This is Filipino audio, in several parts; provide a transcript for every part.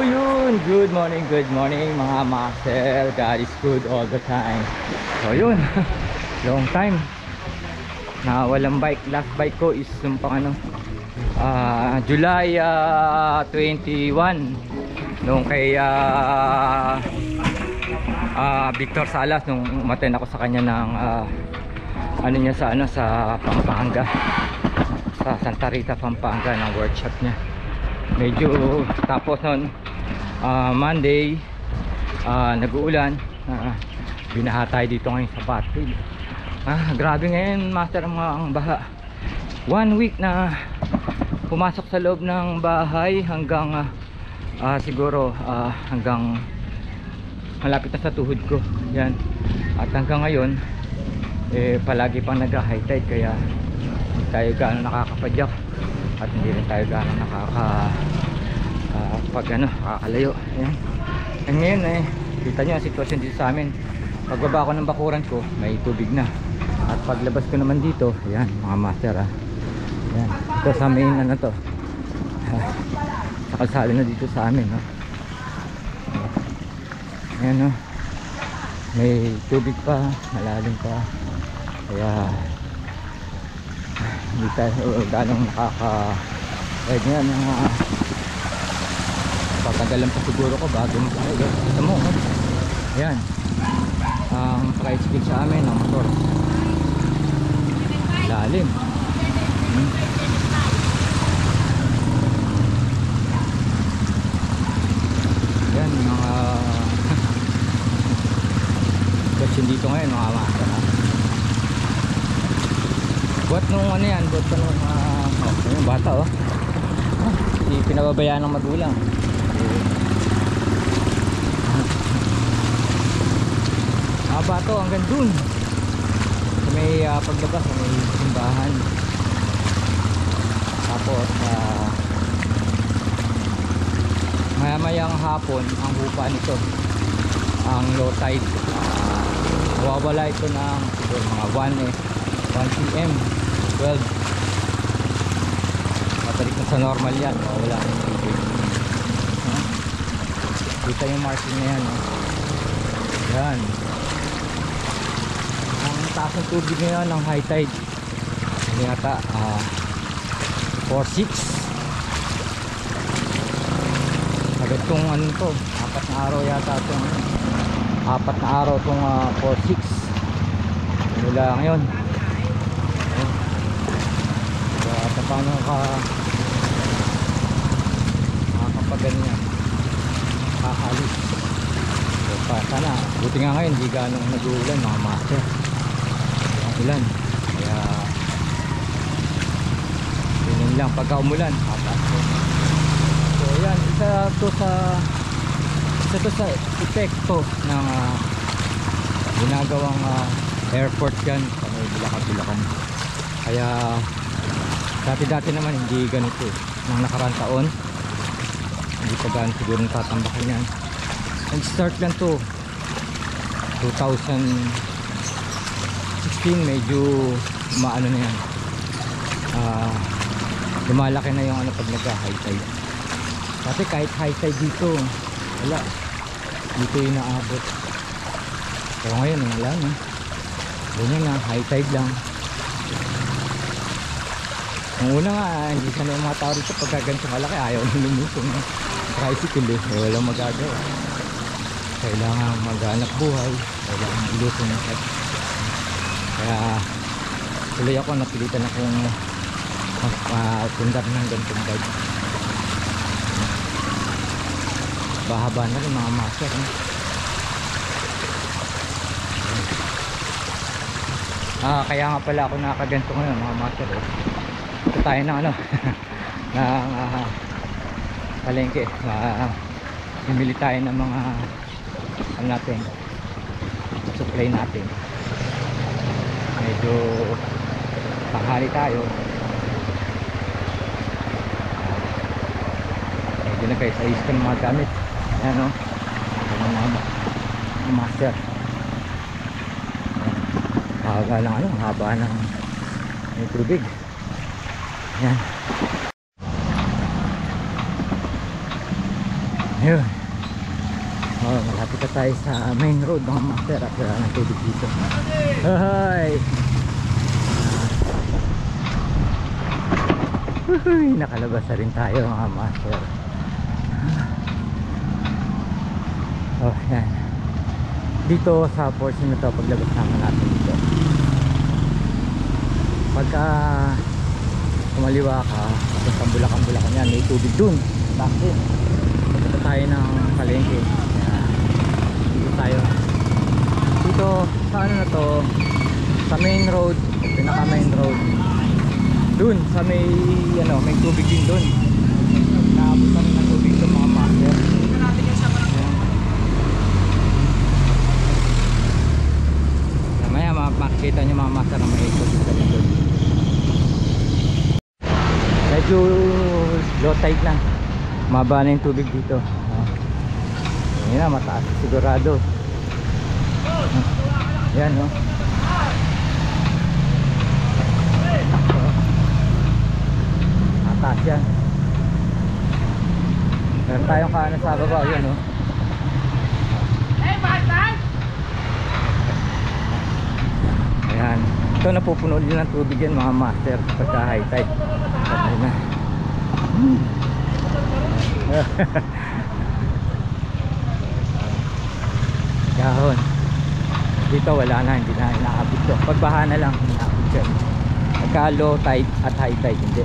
yun. Good morning mga master. God is good all the time. So yun, long time na walang bike. Last bike ko is yung pang ano, July 21 nung kay Victor Salas, nung umaten ako sa kanya ng ano niya sa ano, sa Pampanga, sa Santa Rita, Pampanga, ng workshop niya. Medyo tapos nun Monday nag-uulan, binaha tayo dito ngayon sa Batfield. Grabe ngayon master ang baha. 1 week na pumasok sa loob ng bahay hanggang siguro hanggang malapit na sa tuhod ko yan. At hanggang ngayon palagi pang nag-high tide, kaya hindi tayo gaano nakakapadyak at hindi rin tayo gaano nakakalayo. Ayan. And ngayon kita nyo ang sitwasyon dito sa amin. Pagbaba ko ng bakuran ko may tubig na, at paglabas ko naman dito, ayan mga master, ayan, ito sa main ano to, sa kalsada na dito sa amin, ayan, may tubig pa, malalim pa, kaya hindi tayo ganong ganyan patagalan pa siguro ko bago makakagawa. Ito mo, ayan ang tricycle sa amin ng motor, lalim. Yan mga question dito ngayon mga master, buat nung ano yan, buat pa nung yung bata hindi pinababayaan ng magulang. Bato hanggang dun may paglabas may simbahan, tapos maya-mayang hapon ang hupa nito, ang low tide, mawawala ito ng siguro mga 1 PM 12, mabalik na sa normal yan, mawawala ng tubig. Kita yung marking na yan, yan taas ng tubig ngayon ng high tide. Hindi yata 4-6 agad tong ano to, 4 na araw yata itong 4 na araw itong 4-6 mula ngayon. Kaya paano makakapagano yan, kakalis sana. Buti nga ngayon hindi ganong nag-uulan mga master, ulan, kaya yun lang pagka umulan. So yan, isa to sa epekto ng ginagawang airport dyan sa may Bulacan. Kaya dati naman hindi ganito nang nakaraan taon, hindi pa gano'n siguro tatambakan yan. Nag-start lang to 2016, medyo maano na yan, lumalaki na yung ano pag nagka-high tide. Kasi kahit high tide dito wala, dito yung naabot. Pero ngayon wala na, ganyan na, high tide lang. Ang una nga hindi sana yung mga tao rito pagka ganito malaki ayaw lumusong ng tricycle walang magagawa, kailangan maghanap buhay, kailangan ilusong ng head. Kaya tuloy ako, napilitan akong magpundar ng ganitong bike. Bahaba na rin mga master, kaya nga pala ako nakaganto ngayon mga master. Ito tayo ng ano ng palengke, bimili tayo ng mga ano natin, supply natin. Medyo tanghali tayo, medyo nagkaisa-is ka ng mga gamit. Ayan mga master, haba lang ano, haba ng may tubig. Ayan. Ayun. Oh, malapit na tayo sa main road mga master at wala ng tubig dito. Hi! Nakalabas na rin tayo mga master. Oh, yan. Dito sa portion na to, paglabas naman natin dito, pagka kumaliwa ka tapos ang Bulacan yan, may tubig dun bakit punta tayo ng palengke. Yan. Dito tayo dito sa ano na to, sa main road, pinaka main road dun sa may ano, may tubig din dun. Naabot na rin ng tubig dun mga master. Mamaya makikita nyo mga master na may tubig dun. Medyo low tide na, maba na yung tubig dito. Yan na, mataas sigurado. Yan no, mataas yan. Meron tayong kanan sa baba. Yan no, ayan, ito napupuno din ng tubig yan mga master pagka high tide. Patay na. Dahon dito wala na, hindi na inaabot to. Pagbaha na lang inaabot yan. Pagka low tide at high tide hindi.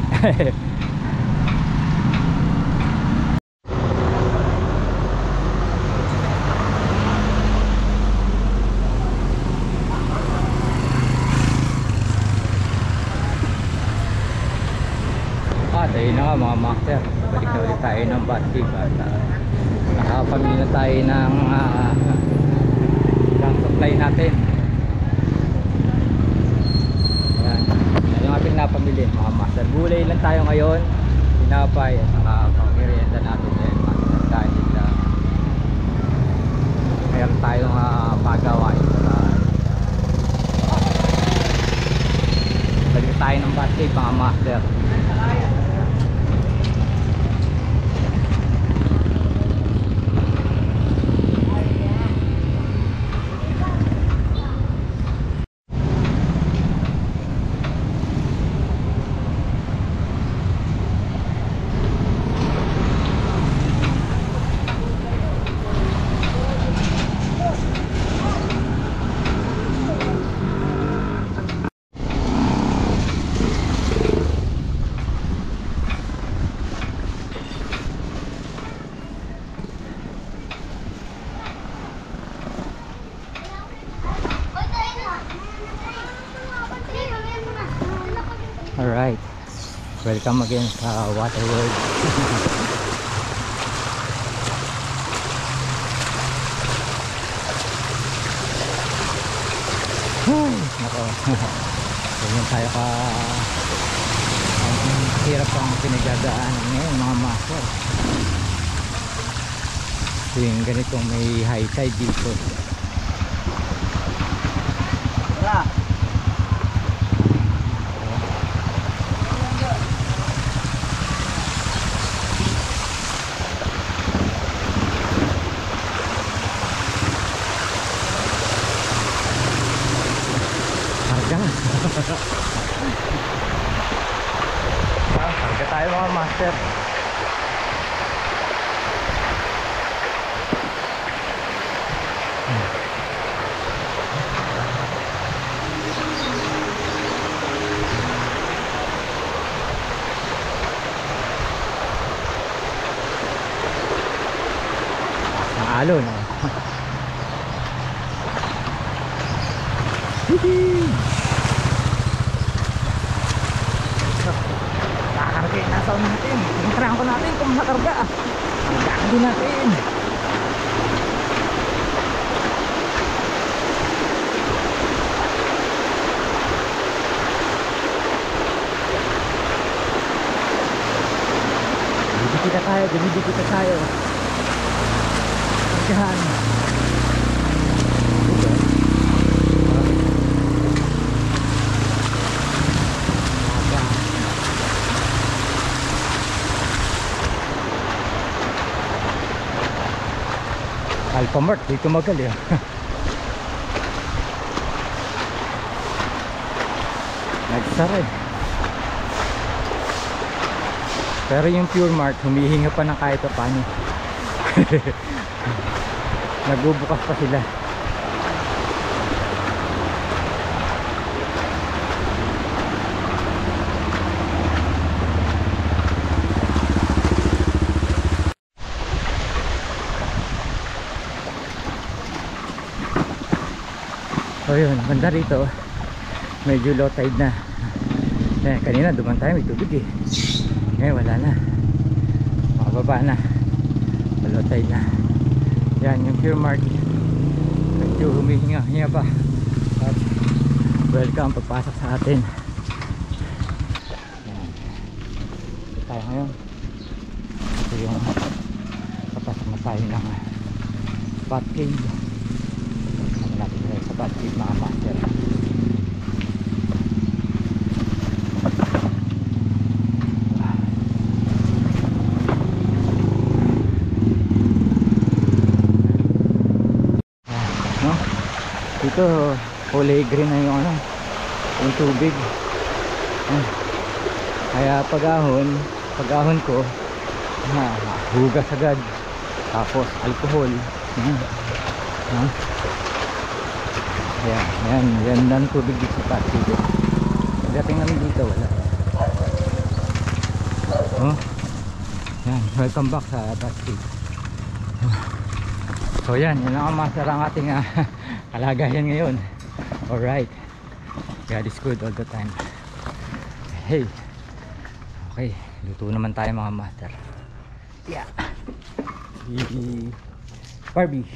Ayun na nga mga master, balik na ulit tayo ng Batcave at nakapamili na tayo ng supply natin. Yan, yan yung ating napamili mga master. Gulay lang tayo ngayon, pinapay at saka pang-merienda natin yan master, dahil mayroon tayong pagawain. Balik tayo ng Batcave mga master. Alright, welcome again sa Water World. Nako, ganyan tayo ka ang hirap ang pinagdadaanan ngayon mga master. Yung ganitong may high tide dito. Wala. Harga tayo mga master. Ang alon kakarga, nasa unin natin. Tingnan ko natin kung makarga. Kargaan din natin. Dumidikita tayo. Kargahan. Alphamart, dito magal eh. Nagsara eh. Pero yung Pure Mart, humihinga pa ng kahit pa paano. Nagbubukas pa sila. So yun, banda rito medyo low tide na. Kanina duman tayo, may tubig eh. Ngayon wala na, makababa na, low tide na. Yan yung Pure Mart, medyo humihinga pa. At welcome pagpasok sa atin. Yan. Ito tayo ngayon. Ito yung papasok na tayo ng Bat Cave. Malapit tayo sa Bat Cave mga master. Dito kulay green na yung ano, yung tubig. Kaya pag-ahon ko hugas agad, tapos alcohol. Yan ang tubig dito sa Pasig. Pagdating namin dito wala. Yan, welcome back sa Pasig. So yan ang masarang ating kalagayan ngayon. Alright, God is good all the time. Hey, okay, luto naman tayo mga master. Yeah, Barbie.